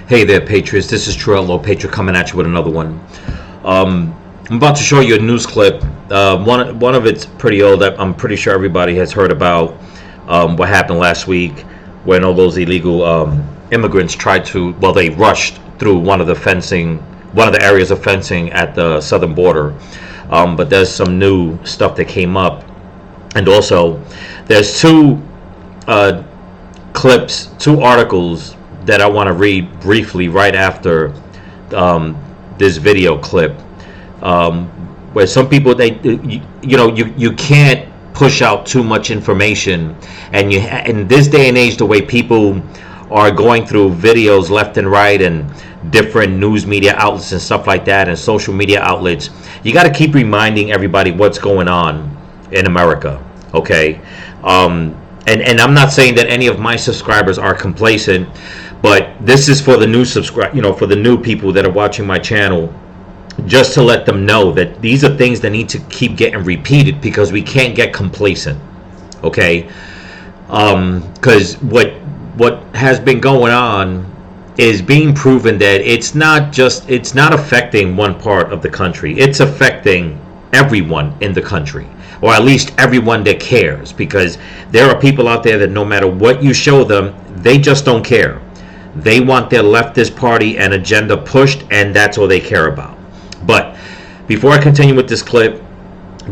Hey there, Patriots. This is True Outlaw Patriot coming at you with another one. I'm about to show you a news clip. One of it's pretty old. I'm pretty sure everybody has heard about what happened last week when all those illegal immigrants tried to, well, they rushed through one of the areas of fencing at the southern border. But there's some new stuff that came up. And also, there's two articles that I want to read briefly right after this video clip, where some people you can't push out too much information, and in this day and age, the way people are going through videos left and right and different news media outlets and stuff like that and social media outlets, you got to keep reminding everybody what's going on in America, okay? And I'm not saying that any of my subscribers are complacent, but this is for the new for the new people that are watching my channel, just to let them know that these are things that need to keep getting repeated because we can't get complacent, okay? Because what has been going on is being proven that it's not affecting one part of the country. It's affecting everyone in the country, or at least everyone that cares, because there are people out there that no matter what you show them, they just don't care. They want their leftist party and agenda pushed, and that's all they care about. But before I continue with this clip,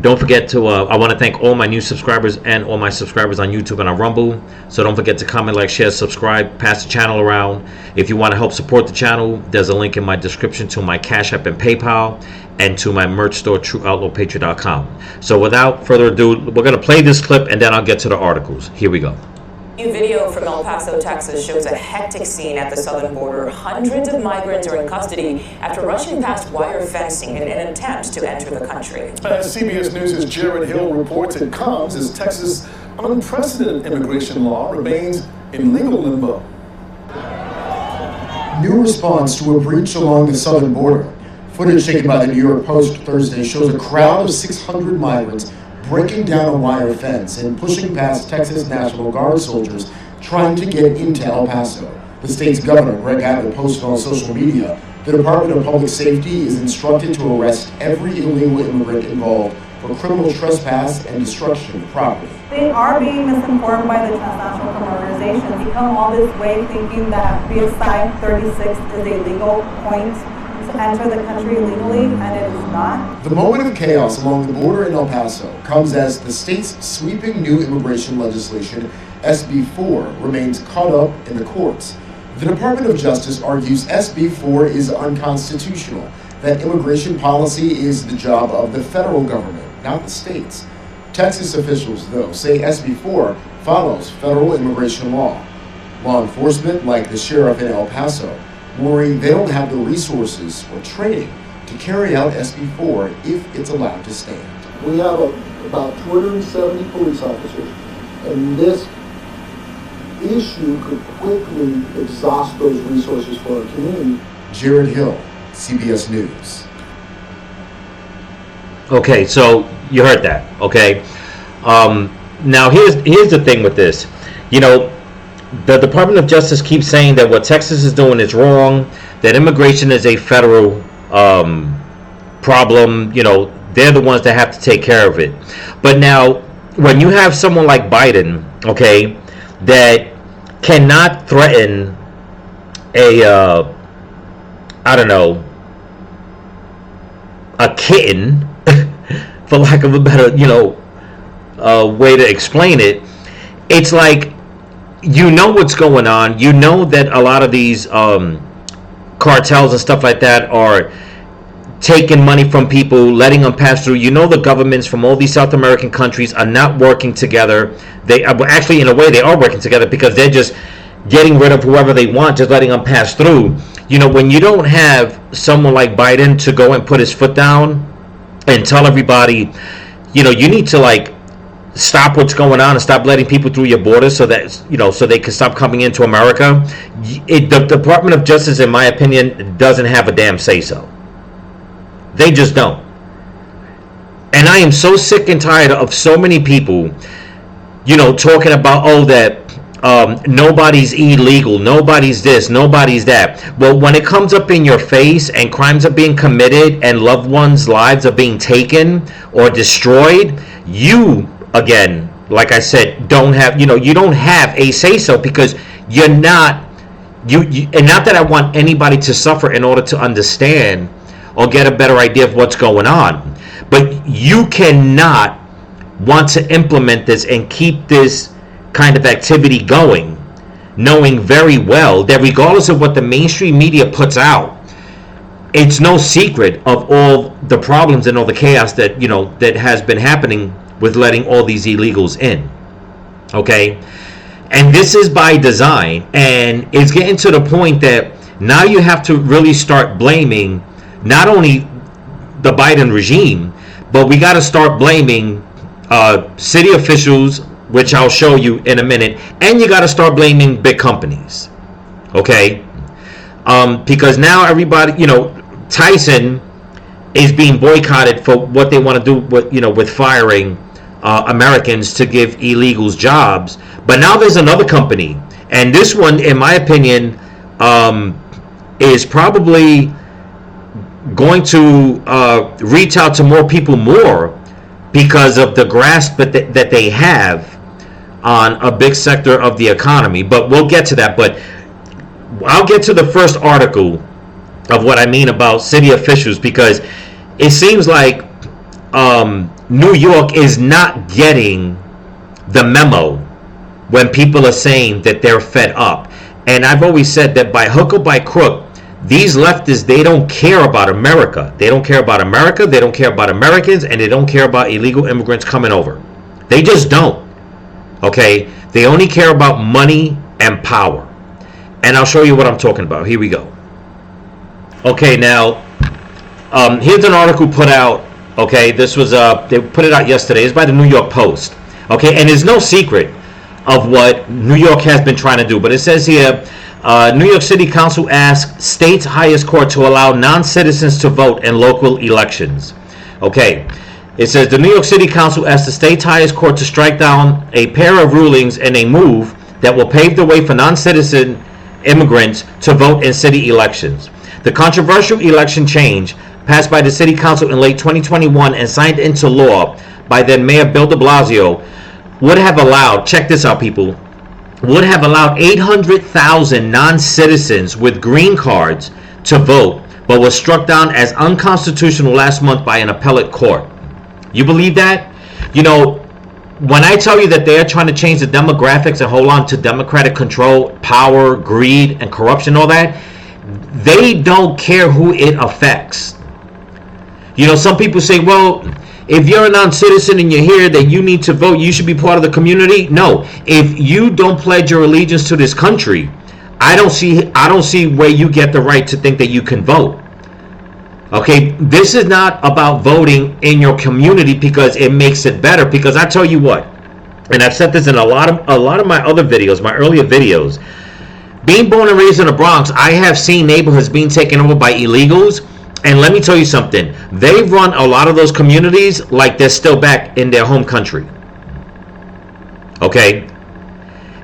don't forget to, I want to thank all my new subscribers and all my subscribers on YouTube and on Rumble. So don't forget to comment, like, share, subscribe, pass the channel around. If you want to help support the channel, there's a link in my description to my Cash App and PayPal, and to my merch store, TrueOutlawPatriot.com. So without further ado, we're going to play this clip, and then I'll get to the articles. Here we go. New video from El Paso, Texas shows a hectic scene at the southern border. Hundreds of migrants are in custody after rushing past wire fencing in an attempt to enter the country. CBS News' Jared Hill reports it comes as Texas' unprecedented immigration law remains in legal limbo. New response to a breach along the southern border. Footage taken by the New York Post Thursday shows a crowd of 600 migrants breaking down a wire fence and pushing past Texas National Guard soldiers trying to get into El Paso. The state's governor, Greg Abbott, posted on social media, the Department of Public Safety is instructed to arrest every illegal immigrant involved for criminal trespass and destruction of property. They are being misinformed by the transnational criminal organizations. They come all this way thinking that BSI 36 is a legal point to enter the country legally, and it is not. The moment of chaos along the border in El Paso comes as the state's sweeping new immigration legislation, SB 4, remains caught up in the courts. The Department of Justice argues SB 4 is unconstitutional, that immigration policy is the job of the federal government, not the states. Texas officials, though, say SB 4 follows federal immigration law. Law enforcement, like the sheriff in El Paso, worry they don't have the resources or training to carry out SB 4 if it's allowed to stand. We have about 270 police officers, and this issue could quickly exhaust those resources for our community. Jared Hill, CBS News. Okay, so you heard that, okay? Now here's the thing with this. You know, the Department of Justice keeps saying that what Texas is doing is wrong, that immigration is a federal problem. You know, they're the ones that have to take care of it. But now, when you have someone like Biden, okay, that cannot threaten a, a kitten, for lack of a better, way to explain it, it's like, you know what's going on. You know that a lot of these cartels and stuff like that are taking money from people, letting them pass through. You know the governments from all these South American countries are not working together. They are actually, in a way, they are working together because they're just getting rid of whoever they want, just letting them pass through. You know, when you don't have someone like Biden to go and put his foot down and tell everybody, you know, you need to stop what's going on and stop letting people through your borders so that, so they can stop coming into America. The Department of Justice, in my opinion, doesn't have a damn say-so. They just don't. And I am so sick and tired of so many people, talking about, that nobody's illegal, nobody's this, nobody's that. Well, when it comes up in your face and crimes are being committed and loved ones' lives are being taken or destroyed, you, again, like I said, don't have, you don't have a say-so, because you're not, and not that I want anybody to suffer in order to understand or get a better idea of what's going on, but you cannot want to implement this and keep this kind of activity going, knowing very well that regardless of what the mainstream media puts out, it's no secret of all the problems and all the chaos that that has been happening with letting all these illegals in. Okay, and this is by design, and it's getting to the point that now you have to really start blaming not only the Biden regime, but we got to start blaming city officials, which I'll show you in a minute, and you got to start blaming big companies, okay? Because now everybody, Tyson is being boycotted for what they want to do with firing Americans to give illegals jobs. But now there's another company, and this one, in my opinion, is probably going to reach out to more people more because of the grasp that they have on a big sector of the economy. But we'll get to that. But I'll get to the first article of what I mean about city officials, because it seems like New York is not getting the memo when people are saying that they're fed up. And I've always said that by hook or by crook, these leftists, they don't care about America. They don't care about America. They don't care about Americans, and they don't care about illegal immigrants coming over. They just don't. Okay? They only care about money and power. And I'll show you what I'm talking about. Here we go. Okay, now, here's an article put out. Okay, this was, they put it out yesterday. It's by the New York Post. Okay, and there's no secret of what New York has been trying to do. But it says here, New York City Council asks state's highest court to allow non-citizens to vote in local elections. Okay, it says the New York City Council asked the state's highest court to strike down a pair of rulings in a move that will pave the way for non-citizen immigrants to vote in city elections. The controversial election change, passed by the City Council in late 2021 and signed into law by then Mayor Bill de Blasio, would have allowed, check this out people, would have allowed 800,000 non-citizens with green cards to vote, but was struck down as unconstitutional last month by an appellate court. You believe that? When I tell you that they're trying to change the demographics and hold on to democratic control, power, greed, and corruption, all that, they don't care who it affects. Some people say, well, if you're a non-citizen and you're here, that you need to vote, you should be part of the community. No, if you don't pledge your allegiance to this country, I don't see where you get the right to think that you can vote. Okay, this is not about voting in your community because it makes it better. Because I tell you what, and I've said this in a lot of my other videos, my earlier videos. Being born and raised in the Bronx, I have seen neighborhoods being taken over by illegals. And let me tell you something, they run a lot of those communities like they're still back in their home country. Okay?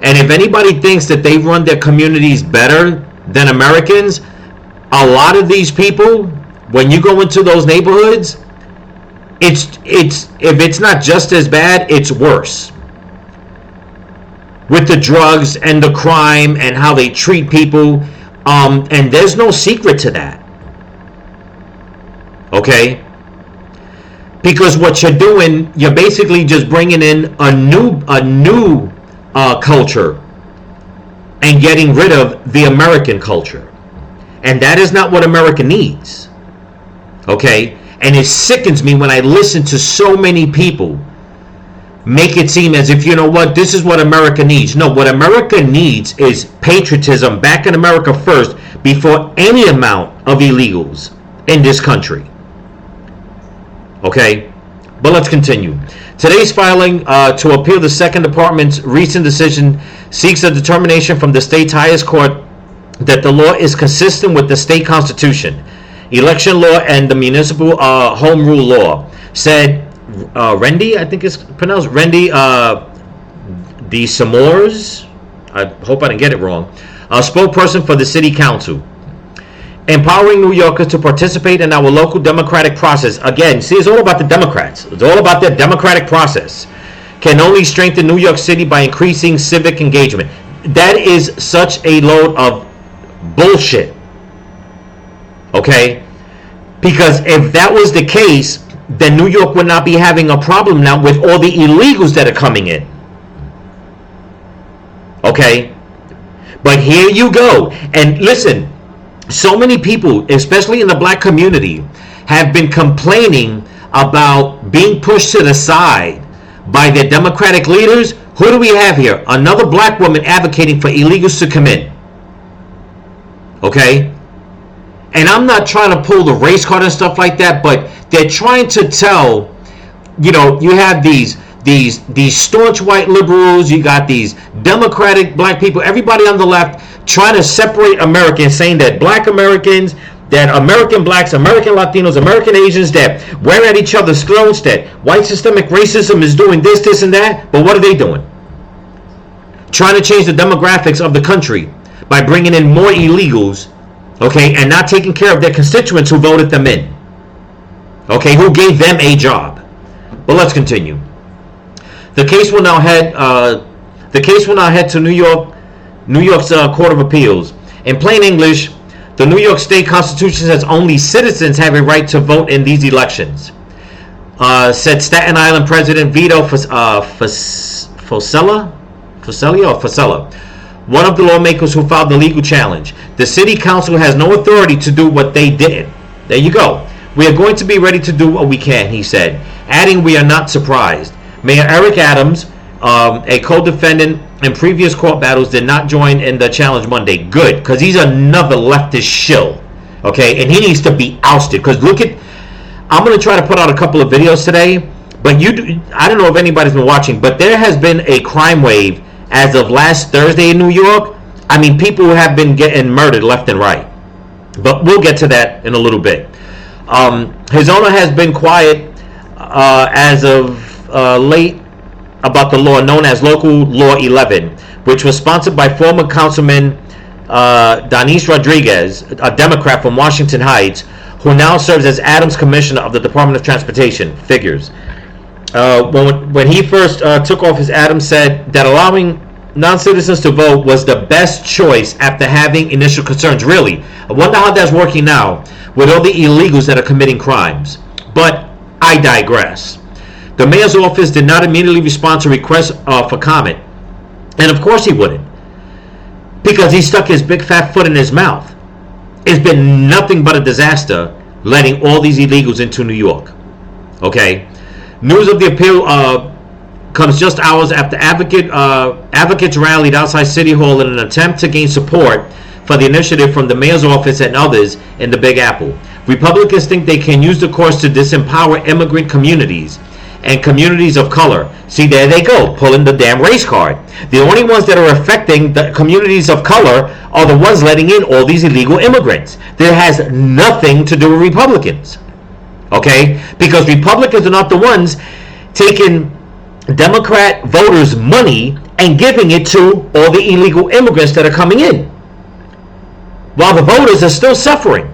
And if anybody thinks that they run their communities better than Americans, a lot of these people, when you go into those neighborhoods, if it's not just as bad, it's worse. With the drugs and the crime and how they treat people, and there's no secret to that. Okay, because what you're doing, you're basically just bringing in a new culture and getting rid of the American culture, and that is not what America needs. Okay, and it sickens me when I listen to so many people make it seem as if, this is what America needs. No, what America needs is patriotism back in America first before any amount of illegals in this country. Okay, but let's continue. Today's filing to appeal the Second Department's recent decision seeks a determination from the state's highest court that the law is consistent with the state constitution, election law, and the municipal home rule law, said Rendy, I think it's pronounced Rendy, de Samores, I hope I didn't get it wrong. A spokesperson for the city council. Empowering New Yorkers to participate in our local democratic process. Again, see, it's all about the Democrats. It's all about their democratic process. Can only strengthen New York City by increasing civic engagement. That is such a load of bullshit. Okay? Because if that was the case, then New York would not be having a problem now with all the illegals that are coming in. Okay? But here you go. And listen, so many people, especially in the black community, have been complaining about being pushed to the side by their Democratic leaders. Who do we have here? Another black woman advocating for illegals to come in. Okay? And I'm not trying to pull the race card and stuff like that, but they're trying to tell, you know, you have these staunch white liberals, you got these Democratic black people, everybody on the left trying to separate Americans, saying that black Americans, that American blacks, American Latinos, American Asians, that we're at each other's throats, that white systemic racism is doing this, and that. But what are they doing? Trying to change the demographics of the country by bringing in more illegals, okay, and not taking care of their constituents who voted them in, okay, who gave them a job. But let's continue. The case will now head to New York's Court of Appeals. In plain English, the New York State Constitution says only citizens have a right to vote in these elections, said Staten Island President Vito Fossella, one of the lawmakers who filed the legal challenge. The city council has no authority to do what they did. There you go. We are going to be ready to do what we can, he said, adding we are not surprised. Mayor Eric Adams, a co-defendant in previous court battles, did not join in the challenge Monday. Good, because he's another leftist shill, okay, and he needs to be ousted. Because look at, I'm going to try to put out a couple of videos today, but I don't know if anybody's been watching, but there has been a crime wave as of last Thursday in New York. I mean, people have been getting murdered left and right, but we'll get to that in a little bit. His owner has been quiet as of late about the law known as Local Law 11, which was sponsored by former Councilman Danis Rodriguez, a Democrat from Washington Heights, who now serves as Adams Commissioner of the Department of Transportation. Figures. When he first took office, Adams said that allowing non-citizens to vote was the best choice after having initial concerns. Really, I wonder how that's working now with all the illegals that are committing crimes. But I digress. The mayor's office did not immediately respond to requests for comment. And of course he wouldn't, because he stuck his big fat foot in his mouth. It's been nothing but a disaster letting all these illegals into New York. Okay? News of the appeal comes just hours after advocates rallied outside City Hall in an attempt to gain support for the initiative from the mayor's office and others in the Big Apple. Republicans think they can use the courts to disempower immigrant communities and communities of color. See, there they go, pulling the damn race card. The only ones that are affecting the communities of color are the ones letting in all these illegal immigrants. That has nothing to do with Republicans. Okay? Because Republicans are not the ones taking Democrat voters' money and giving it to all the illegal immigrants that are coming in, while the voters are still suffering.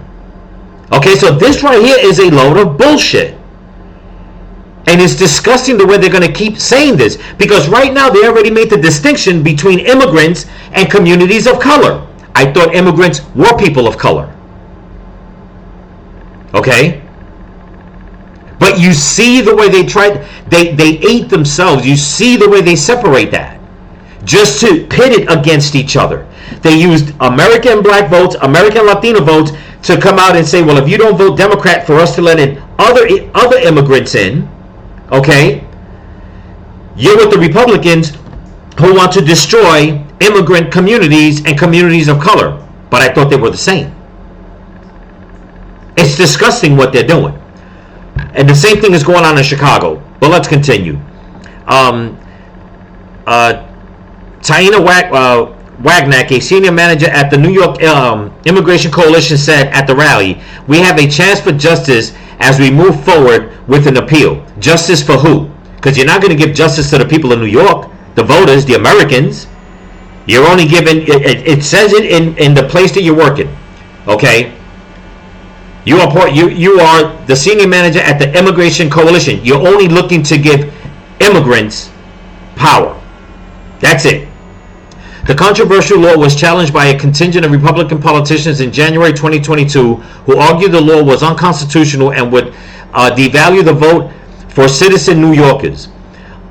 Okay, so this right here is a load of bullshit. And it's disgusting the way they're going to keep saying this, because right now they already made the distinction between immigrants and communities of color. I thought immigrants were people of color. Okay? But you see the way they ate themselves. You see the way they separate that, just to pit it against each other. They used American black votes, American Latino votes to come out and say, well, if you don't vote Democrat for us to let in other immigrants in, okay, you're with the Republicans who want to destroy immigrant communities and communities of color. But I thought they were the same. It's disgusting what they're doing. And the same thing is going on in Chicago. But let's continue. Taina Wagnack, a senior manager at the New York Immigration Coalition, said at the rally, "We have a chance for justice as we move forward with an appeal." Justice for who? Because you're not going to give justice to the people of New York, the voters, the Americans. You're only given, it says it in the place that you're working, okay? You are the senior manager at the Immigration Coalition. You're only looking to give immigrants power. That's it. The controversial law was challenged by a contingent of Republican politicians in January 2022 who argued the law was unconstitutional and would devalue the vote for citizen New Yorkers.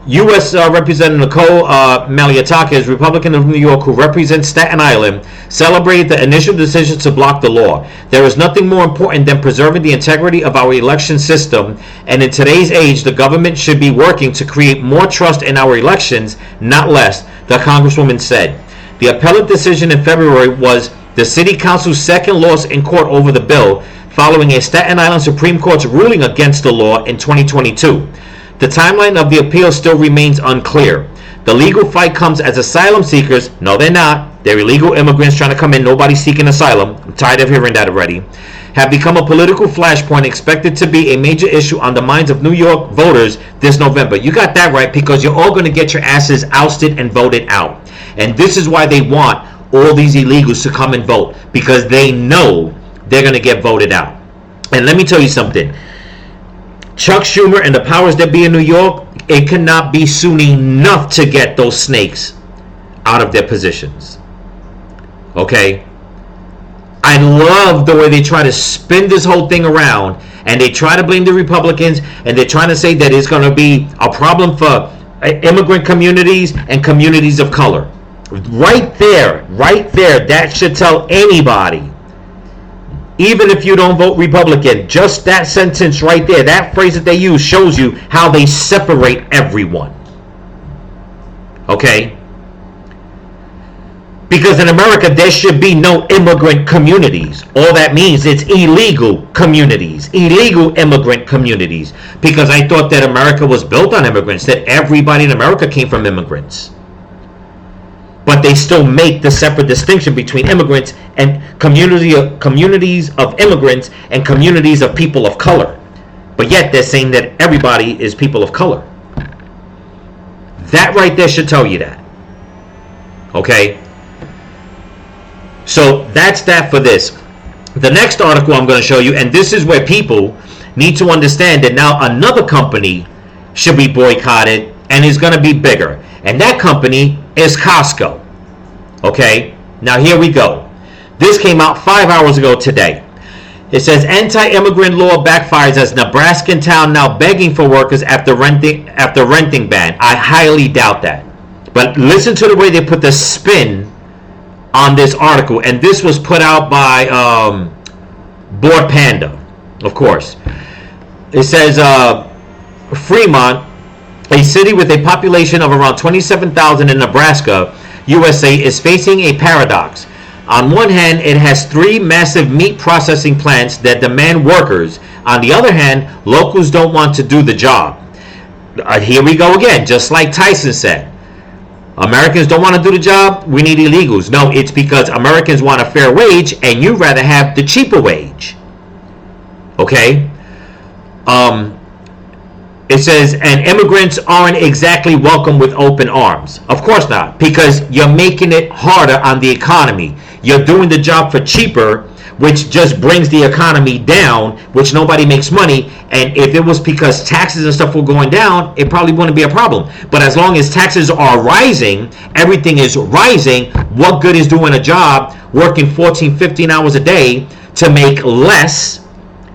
U.S. Representative Nicole Maliotakis, Republican of New York, who represents Staten Island, celebrated the initial decision to block the law. There is nothing more important than preserving the integrity of our election system, and in today's age, the government should be working to create more trust in our elections, not less, the Congresswoman said. The appellate decision in February was the City Council's second loss in court over the bill, following a Staten Island Supreme Court's ruling against the law in 2022. The timeline of the appeal still remains unclear. The legal fight comes as asylum seekers, no they're not, they're illegal immigrants trying to come in, nobody's seeking asylum, I'm tired of hearing that already, have become a political flashpoint expected to be a major issue on the minds of New York voters this November. You got that right, because you're all going to get your asses ousted and voted out. And this is why they want all these illegals to come and vote, because they know they're going to get voted out. And let me tell you something. Chuck Schumer and the powers that be in New York, it cannot be soon enough to get those snakes out of their positions. Okay? I love the way they try to spin this whole thing around, and they try to blame the Republicans, and they're trying to say that it's going to be a problem for immigrant communities and communities of color. Right there, that should tell anybody, even if you don't vote Republican, just that sentence right there, that phrase that they use shows you how they separate everyone. Okay? Because in America, there should be no immigrant communities. All that means it's illegal communities, illegal immigrant communities. Because I thought that America was built on immigrants, that everybody in America came from immigrants. But they still make the separate distinction between immigrants and communities of immigrants and communities of people of color. But yet they're saying that everybody is people of color. That right there should tell you that. Okay? So that's that for this. The next article I'm going to show you, and this is where people need to understand that now another company should be boycotted and is going to be bigger. And that company is Costco. Okay, now here we go. This came out 5 hours ago today. It says anti-immigrant law backfires as Nebraskan town now begging for workers after renting ban. I highly doubt that. But listen to the way they put the spin on this article, and this was put out by Board Panda, of course. It says Fremont, a city with a population of around 27,000 in Nebraska, USA, is facing a paradox. On one hand, it has 3 massive meat processing plants that demand workers. On the other hand, locals don't want to do the job. Here we go again, just like Tyson said. Americans don't want to do the job, we need illegals. No, it's because Americans want a fair wage and you'd rather have the cheaper wage. Okay? It says, and immigrants aren't exactly welcome with open arms. Of course not, because you're making it harder on the economy. You're doing the job for cheaper, which just brings the economy down, which nobody makes money. And if it was because taxes and stuff were going down, it probably wouldn't be a problem. But as long as taxes are rising, everything is rising, what good is doing a job, working 14, 15 hours a day to make less,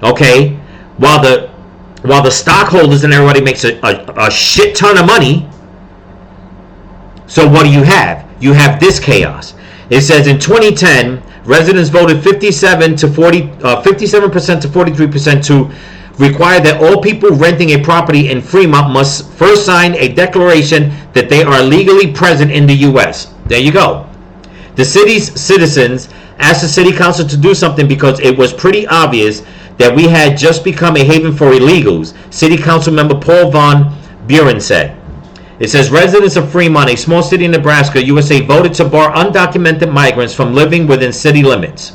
okay, while the stockholders and everybody makes a shit ton of money? So what do you have? You have this chaos. It says in 2010, residents voted 57% to 43% to require that all people renting a property in Fremont must first sign a declaration that they are legally present in the U.S. There you go. The city's citizens asked the city council to do something because it was pretty obvious that we had just become a haven for illegals, City Council member Paul Von Buren said. It says residents of Fremont, a small city in Nebraska, USA, voted to bar undocumented migrants from living within city limits.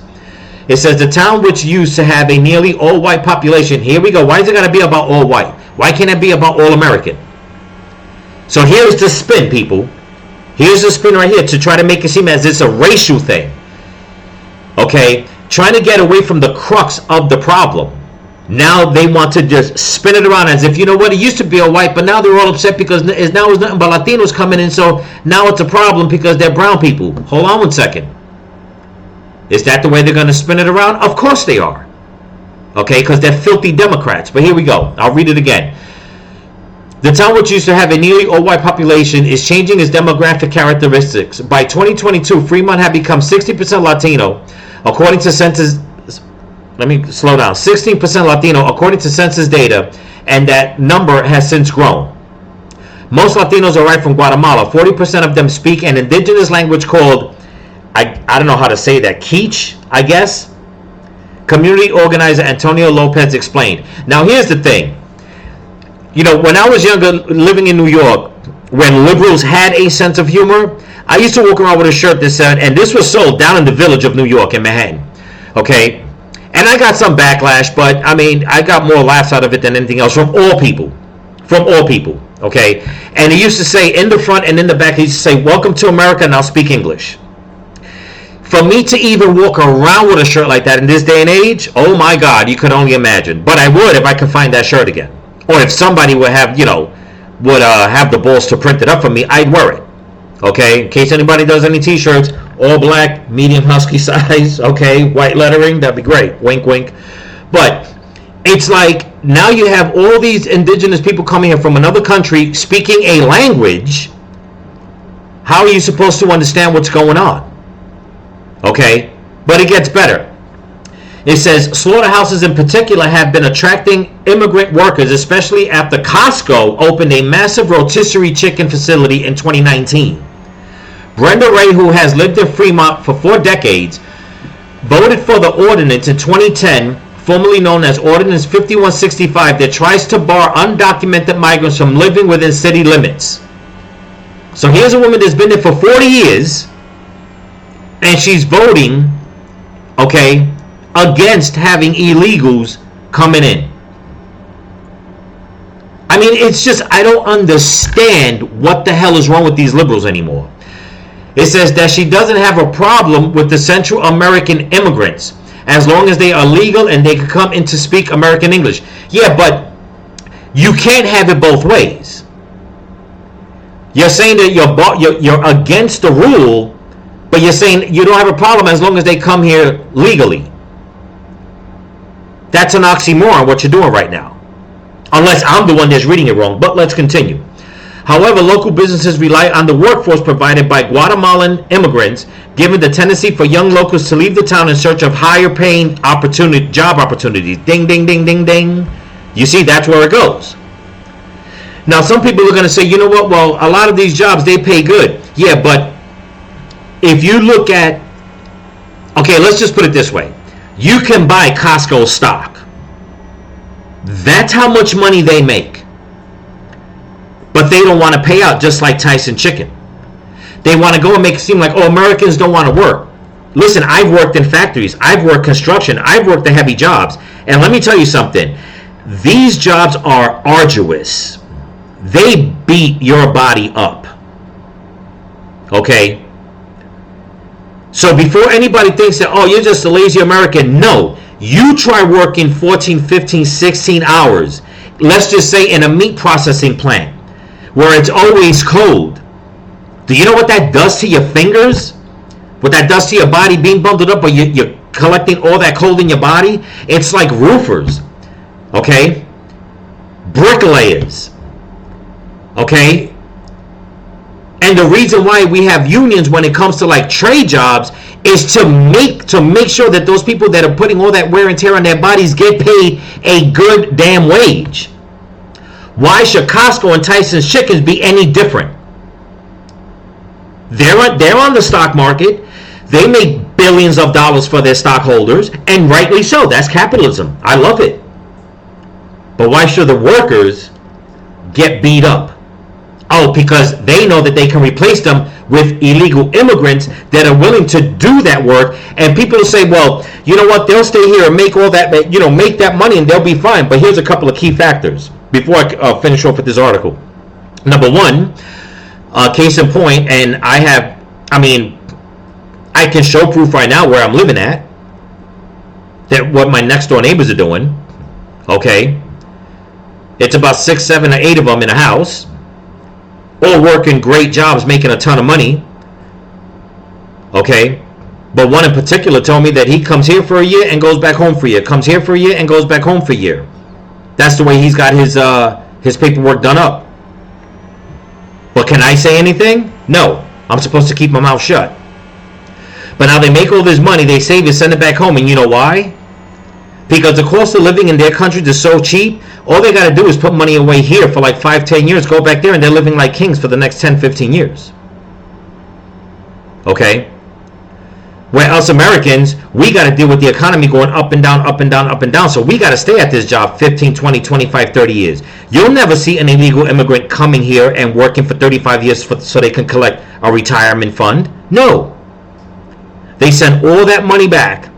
It says the town, which used to have a nearly all-white population, here we go, why is it got to be about all-white? Why can't it be about all-American? So here's the spin, people. Here's the spin right here to try to make it seem as it's a racial thing. Okay? Trying to get away from the crux of the problem. Now they want to just spin it around as if, you know what, it used to be all white, but now they're all upset because now it's nothing but Latinos coming in, so now it's a problem because they're brown people. Hold on one second. Is that the way they're going to spin it around? Of course they are. Okay, because they're filthy Democrats. But here we go. I'll read it again. The town, which used to have a nearly all-white population, is changing its demographic characteristics. By 2022, Fremont had become 60% Latino, according to census. Let me slow down. 16% Latino, according to census data, and that number has since grown. Most Latinos arrive from Guatemala. 40% of them speak an indigenous language called, I don't know how to say that, Quiche, I guess. Community organizer Antonio Lopez explained. Now, here's the thing. You know, when I was younger, living in New York, when liberals had a sense of humor, I used to walk around with a shirt that said, and this was sold down in the Village of New York in Manhattan. Okay? And I got some backlash, but I mean, I got more laughs out of it than anything else from all people. From all people. Okay? And he used to say in the front and in the back, he used to say, "Welcome to America, now speak English." For me to even walk around with a shirt like that in this day and age, oh my God, you could only imagine. But I would if I could find that shirt again. Or if somebody would have, have the balls to print it up for me, I'd wear it. Okay? In case anybody does any t-shirts, all black, medium husky size, okay, white lettering, that'd be great. Wink, wink. But it's like now you have all these indigenous people coming here from another country speaking a language. How are you supposed to understand what's going on? Okay? But it gets better. It says slaughterhouses in particular have been attracting immigrant workers, especially after Costco opened a massive rotisserie chicken facility in 2019. Brenda Ray, who has lived in Fremont for 4 decades, voted for the ordinance in 2010, formerly known as Ordinance 5165, that tries to bar undocumented migrants from living within city limits. So here's a woman that's been there for 40 years, and she's voting, okay, against having illegals coming in. I mean, it's just, I don't understand what the hell is wrong with these liberals anymore. It says that she doesn't have a problem with the Central American immigrants as long as they are legal and they can come in to speak American English. Yeah, but you can't have it both ways. You're saying that you're against the rule, but you're saying you don't have a problem as long as they come here legally. That's an oxymoron, what you're doing right now. Unless I'm the one that's reading it wrong, but let's continue. However, local businesses rely on the workforce provided by Guatemalan immigrants, given the tendency for young locals to leave the town in search of higher paying job opportunities. Ding, ding, ding, ding, ding. You see, that's where it goes. Now, some people are going to say, you know what, well, a lot of these jobs, they pay good. Yeah, but if you look at, okay, let's just put it this way. You can buy Costco stock. That's how much money they make. But they don't want to pay out, just like Tyson Chicken. They want to go and make it seem like, oh, Americans don't want to work. Listen, I've worked in factories. I've worked construction. I've worked the heavy jobs. And let me tell you something. These jobs are arduous. They beat your body up. Okay? So before anybody thinks that, oh, you're just a lazy American, no. You try working 14, 15, 16 hours, let's just say in a meat processing plant, where it's always cold. Do you know what that does to your fingers? What that does to your body being bundled up, or you're collecting all that cold in your body? It's like roofers, okay? Bricklayers, okay? And the reason why we have unions when it comes to like trade jobs is to make sure that those people that are putting all that wear and tear on their bodies get paid a good damn wage. Why should Costco and Tyson's Chickens be any different? They're on the stock market. They make billions of dollars for their stockholders, and rightly so. That's capitalism. I love it. But why should the workers get beat up? Oh, because they know that they can replace them with illegal immigrants that are willing to do that work. And people will say, well, you know what? They'll stay here and make all that, make that money and they'll be fine. But here's a couple of key factors before I finish off with this article. Number one, Case in point, and I can show proof right now where I'm living at, that what my next door neighbors are doing. Okay, it's about 6, 7, or 8 of them in a house, all working great jobs, making a ton of money. Okay, but one in particular told me that he comes here for a year and goes back home for a year, comes here for a year and goes back home for a year. That's the way he's got his paperwork done up. But can I say anything? No, I'm supposed to keep my mouth shut. But now they make all this money, they save it, send it back home, and you know why? Because the cost of living in their countries is so cheap, all they got to do is put money away here for like 5, 10 years, go back there, and they're living like kings for the next 10, 15 years. Okay? Where us Americans, we got to deal with the economy going up and down, up and down, up and down. So we got to stay at this job 15, 20, 25, 30 years. You'll never see an illegal immigrant coming here and working for 35 years so they can collect a retirement fund. No. They send all that money back,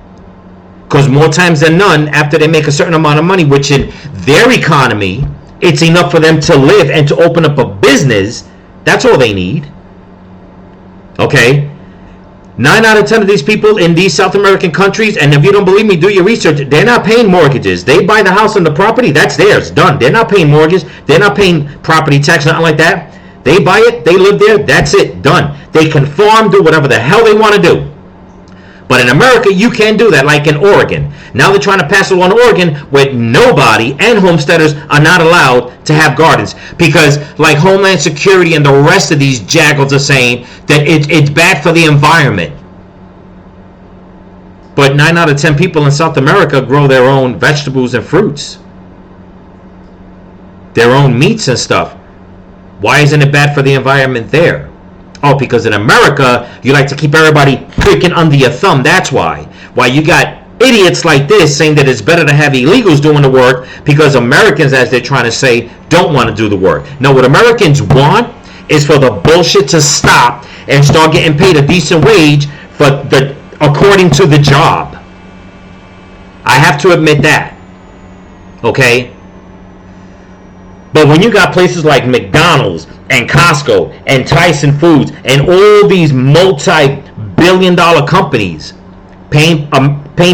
because more times than none, after they make a certain amount of money, which in their economy, it's enough for them to live and to open up a business. That's all they need. Okay? 9 out of 10 of these people in these South American countries, and if you don't believe me, do your research, they're not paying mortgages. They buy the house and the property, that's theirs, done. They're not paying mortgage, they're not paying property tax, nothing like that. They buy it, they live there, that's it, done. They can farm, do whatever the hell they want to do. But in America, you can't do that, like in Oregon. Now they're trying to pass a law in Oregon where nobody and homesteaders are not allowed to have gardens. Because like Homeland Security and the rest of these jackals are saying that it's bad for the environment. But 9 out of 10 people in South America grow their own vegetables and fruits. Their own meats and stuff. Why isn't it bad for the environment there? Oh, because in America, you like to keep everybody freaking under your thumb. That's why. Why you got idiots like this saying that it's better to have illegals doing the work because Americans, as they're trying to say, don't want to do the work. No, what Americans want is for the bullshit to stop and start getting paid a decent wage for according to the job. I have to admit that. Okay? But when you got places like McDonald's and Costco and Tyson Foods and all these multi-billion-dollar companies paying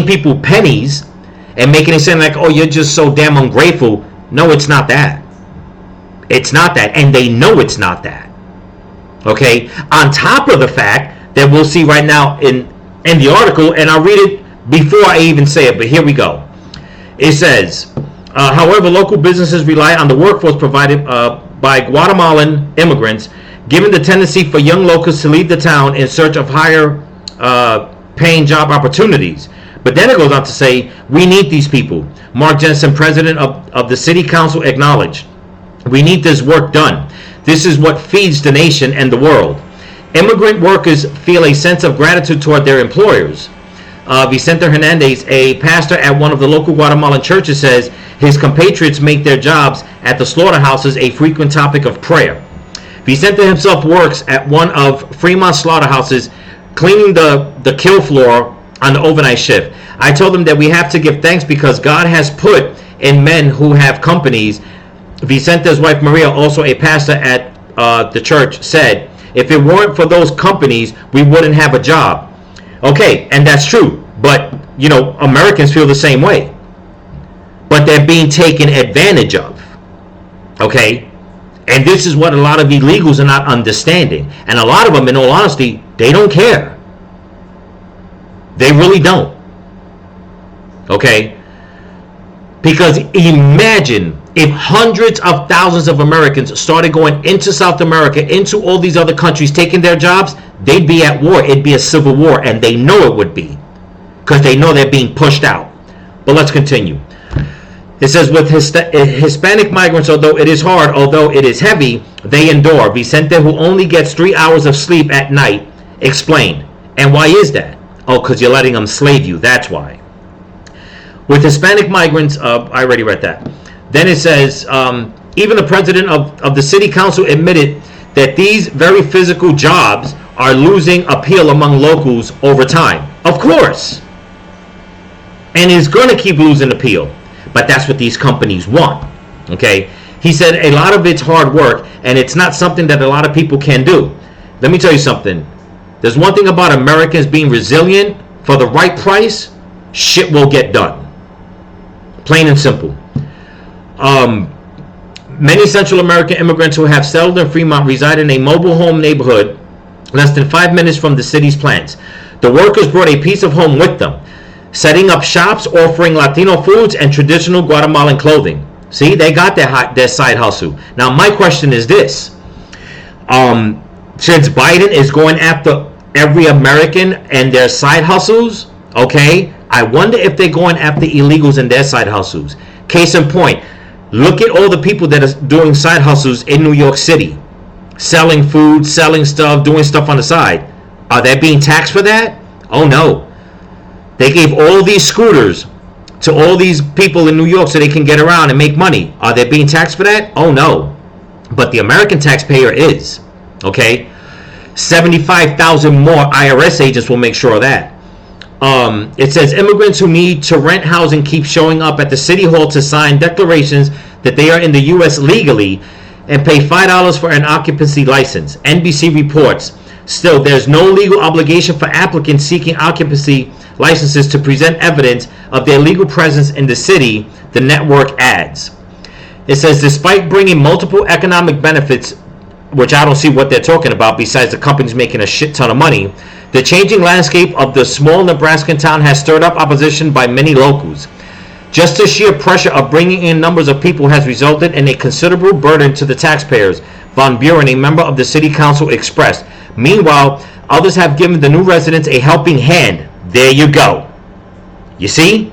people pennies and making it sound like, oh, you're just so damn ungrateful. No, it's not that. It's not that. And they know it's not that. Okay? On top of the fact that we'll see right now in the article, and I'll read it before I even say it, but here we go. It says, however, local businesses rely on the workforce provided by Guatemalan immigrants, given the tendency for young locals to leave the town in search of higher paying job opportunities. But then it goes on to say, we need these people. Mark Jensen, president of the city council, acknowledged, we need this work done. This is what feeds the nation and the world. Immigrant workers feel a sense of gratitude toward their employers. Vicente Hernandez, a pastor at one of the local Guatemalan churches, says his compatriots make their jobs at the slaughterhouses a frequent topic of prayer. Vicente himself works at one of Fremont's slaughterhouses, cleaning the kill floor on the overnight shift. I told him that we have to give thanks because God has put in men who have companies. Vicente's wife Maria, also a pastor at the church, said, if it weren't for those companies, we wouldn't have a job. Okay, and that's true. But, you know, Americans feel the same way. But they're being taken advantage of. Okay? And this is what a lot of illegals are not understanding. And a lot of them, in all honesty, they don't care. They really don't. Okay? Because imagine if hundreds of thousands of Americans started going into South America, into all these other countries, taking their jobs, they'd be at war. It'd be a civil war, and they know it would be. Because they know they're being pushed out. But let's continue. It says, with Hispanic migrants, although it is hard, although it is heavy, they endure. Vicente, who only gets 3 hours of sleep at night, explained. And why is that? Oh, because you're letting them slave you. That's why. With Hispanic migrants, I already read that. Then it says, even the president of the city council admitted that these very physical jobs are losing appeal among locals over time. Of course. And is going to keep losing appeal. But that's what these companies want. Okay? He said a lot of it's hard work, and it's not something that a lot of people can do. Let me tell you something. There's one thing about Americans being resilient. For the right price, shit will get done. Plain and simple. Many Central American immigrants who have settled in Fremont reside in a mobile home neighborhood less than 5 minutes from the city's plants. The workers brought a piece of home with them, setting up shops offering Latino foods and traditional Guatemalan clothing. See, they got their side hustle. Now, my question is this. Since Biden is going after every American and their side hustles, okay, I wonder if they're going after illegals and their side hustles. Case in point, look at all the people that are doing side hustles in New York City. Selling food, selling stuff, doing stuff on the side. Are they being taxed for that? Oh no. They gave all these scooters to all these people in New York so they can get around and make money. Are they being taxed for that? Oh no. But the American taxpayer is. Okay? 75,000 more IRS agents will make sure of that. It says immigrants who need to rent housing keep showing up at the city hall to sign declarations that they are in the U.S. legally and pay $5 for an occupancy license. NBC reports. Still, there's no legal obligation for applicants seeking occupancy licenses to present evidence of their legal presence in the city, the network adds. It says despite bringing multiple economic benefits, which I don't see what they're talking about besides the companies making a shit ton of money, the changing landscape of the small Nebraskan town has stirred up opposition by many locals. Just the sheer pressure of bringing in numbers of people has resulted in a considerable burden to the taxpayers, Von Buren, a member of the city council, expressed. Meanwhile, others have given the new residents a helping hand. There you go. You see?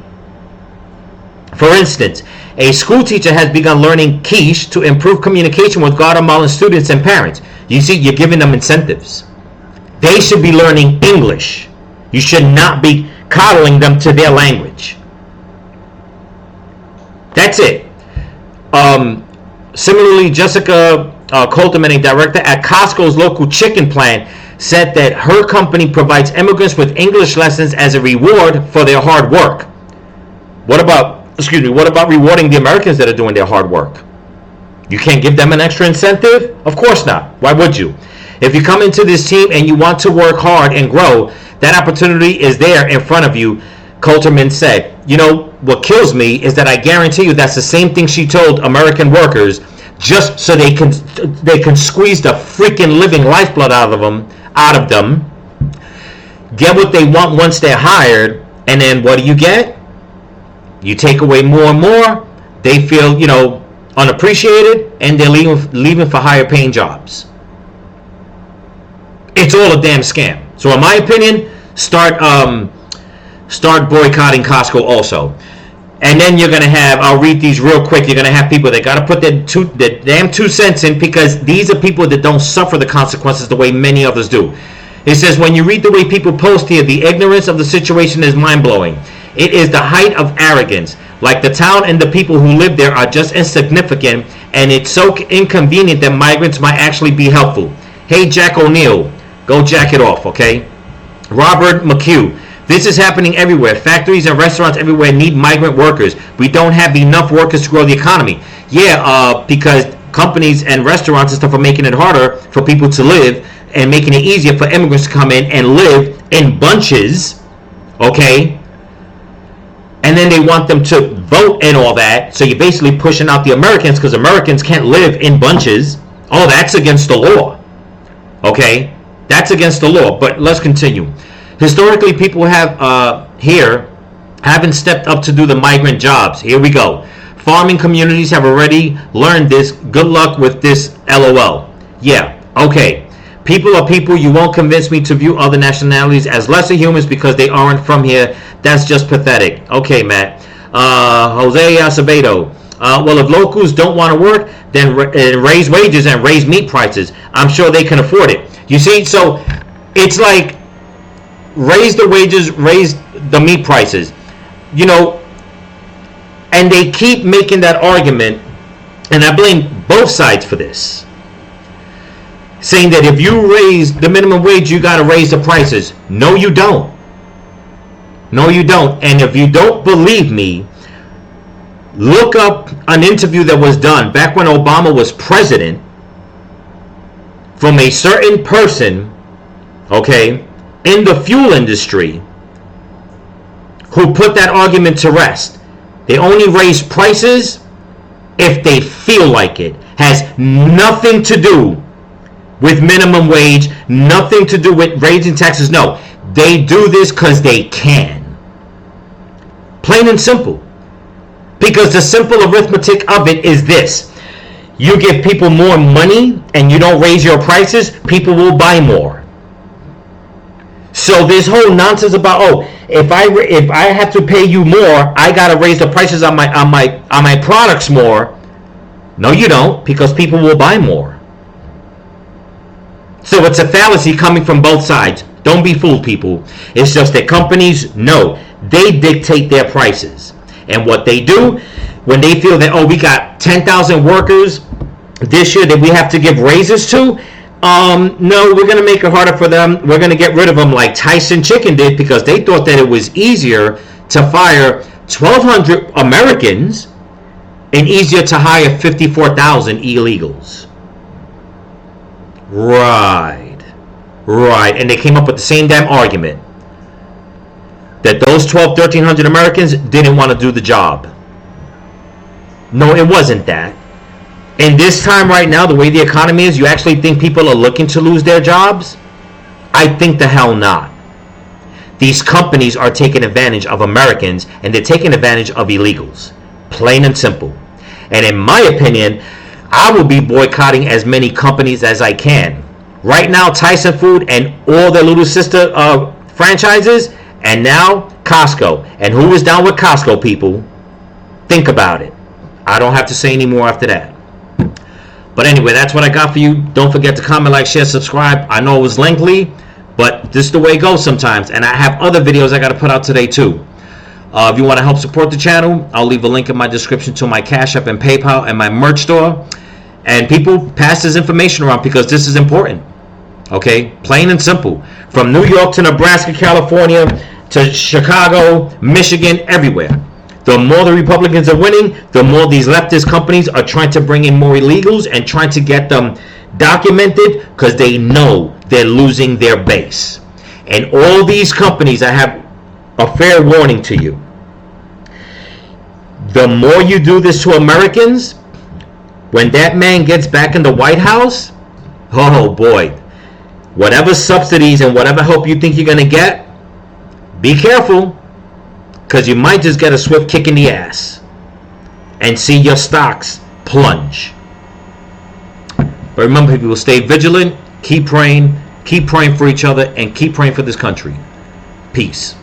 For instance, a school teacher has begun learning Quiche to improve communication with Guatemalan students and parents. You see, you're giving them incentives. They should be learning English. You should not be coddling them to their language. That's it. Similarly, Jessica Colterman, a director at Costco's local chicken plant, said that her company provides immigrants with English lessons as a reward for their hard work. What about rewarding the Americans that are doing their hard work? You can't give them an extra incentive? Of course not. Why would you? If you come into this team and you want to work hard and grow, that opportunity is there in front of you, Colterman said. You know, what kills me is that I guarantee you that's the same thing she told American workers just so they can squeeze the freaking living lifeblood out of them, get what they want once they're hired, and then what do you get? You take away more and more, they feel, unappreciated, and they're leaving for higher paying jobs. It's all a damn scam. So in my opinion, start boycotting Costco also. And then you're going to have, I'll read these real quick, you're going to have people that got to put their damn 2 cents in, because these are people that don't suffer the consequences the way many others do. It says, when you read the way people post here, the ignorance of the situation is mind-blowing. It is the height of arrogance. Like the town and the people who live there are just insignificant, and it's so inconvenient that migrants might actually be helpful. Hey, Jack O'Neill, go jack it off, okay? Robert McHugh. This is happening everywhere. Factories and restaurants everywhere need migrant workers. We don't have enough workers to grow the economy. Yeah, because companies and restaurants and stuff are making it harder for people to live and making it easier for immigrants to come in and live in bunches, okay? And then they want them to vote and all that. So you're basically pushing out the Americans because Americans can't live in bunches. Oh, that's against the law. Okay? That's against the law. But let's continue. Historically, people haven't stepped up to do the migrant jobs. Here we go. Farming communities have already learned this. Good luck with this, LOL. Yeah, okay. People are people. You won't convince me to view other nationalities as lesser humans because they aren't from here. That's just pathetic. Okay, Matt. Jose Acevedo. Well, if locals don't want to work, then raise wages and raise meat prices. I'm sure they can afford it. You see, so it's like raise the wages, raise the meat prices. And they keep making that argument, and I blame both sides for this, saying that if you raise the minimum wage, you got to raise the prices. No, you don't. No, you don't. And if you don't believe me, Look up an interview that was done back when Obama was president from a certain person, okay, in the fuel industry who put that argument to rest. They only raise prices if they feel like it. Has nothing to do with minimum wage, nothing to do with raising taxes. No, they do this because they can. Plain and simple. Because the simple arithmetic of it is this. You give people more money and you don't raise your prices, people will buy more. So this whole nonsense about, oh, if I have to pay you more, I gotta raise the prices on my products more. No, you don't, because people will buy more. So it's a fallacy coming from both sides. Don't be fooled, people. It's just that companies know they dictate their prices. And what they do when they feel that, oh, we got 10,000 workers this year that we have to give raises to, no, we're going to make it harder for them. We're going to get rid of them like Tyson Chicken did, because they thought that it was easier to fire 1,200 Americans and easier to hire 54,000 illegals. Right. And they came up with the same damn argument that those 1,300 Americans didn't want to do the job. No, it wasn't that. In this time right now, the way the economy is, you actually think people are looking to lose their jobs? I think the hell not. These companies are taking advantage of Americans, and they're taking advantage of illegals. Plain and simple. And in my opinion, I will be boycotting as many companies as I can. Right now, Tyson Food and all their little sister franchises, and now Costco. And who is down with Costco, people? Think about it. I don't have to say any more after that. But anyway, that's what I got for you. Don't forget to comment, like, share, subscribe. I know it was lengthy, but this is the way it goes sometimes. And I have other videos I got to put out today too. If you want to help support the channel, I'll leave a link in my description to my Cash App and PayPal and my merch store. And people, pass this information around because this is important. Okay? Plain and simple. From New York to Nebraska, California, to Chicago, Michigan, everywhere. The more the Republicans are winning, the more these leftist companies are trying to bring in more illegals and trying to get them documented, because they know they're losing their base. And all these companies, I have a fair warning to you. The more you do this to Americans, when that man gets back in the White House, oh boy, whatever subsidies and whatever help you think you're going to get, be careful, because you might just get a swift kick in the ass and see your stocks plunge. But remember, people, stay vigilant, keep praying for each other, and keep praying for this country. Peace.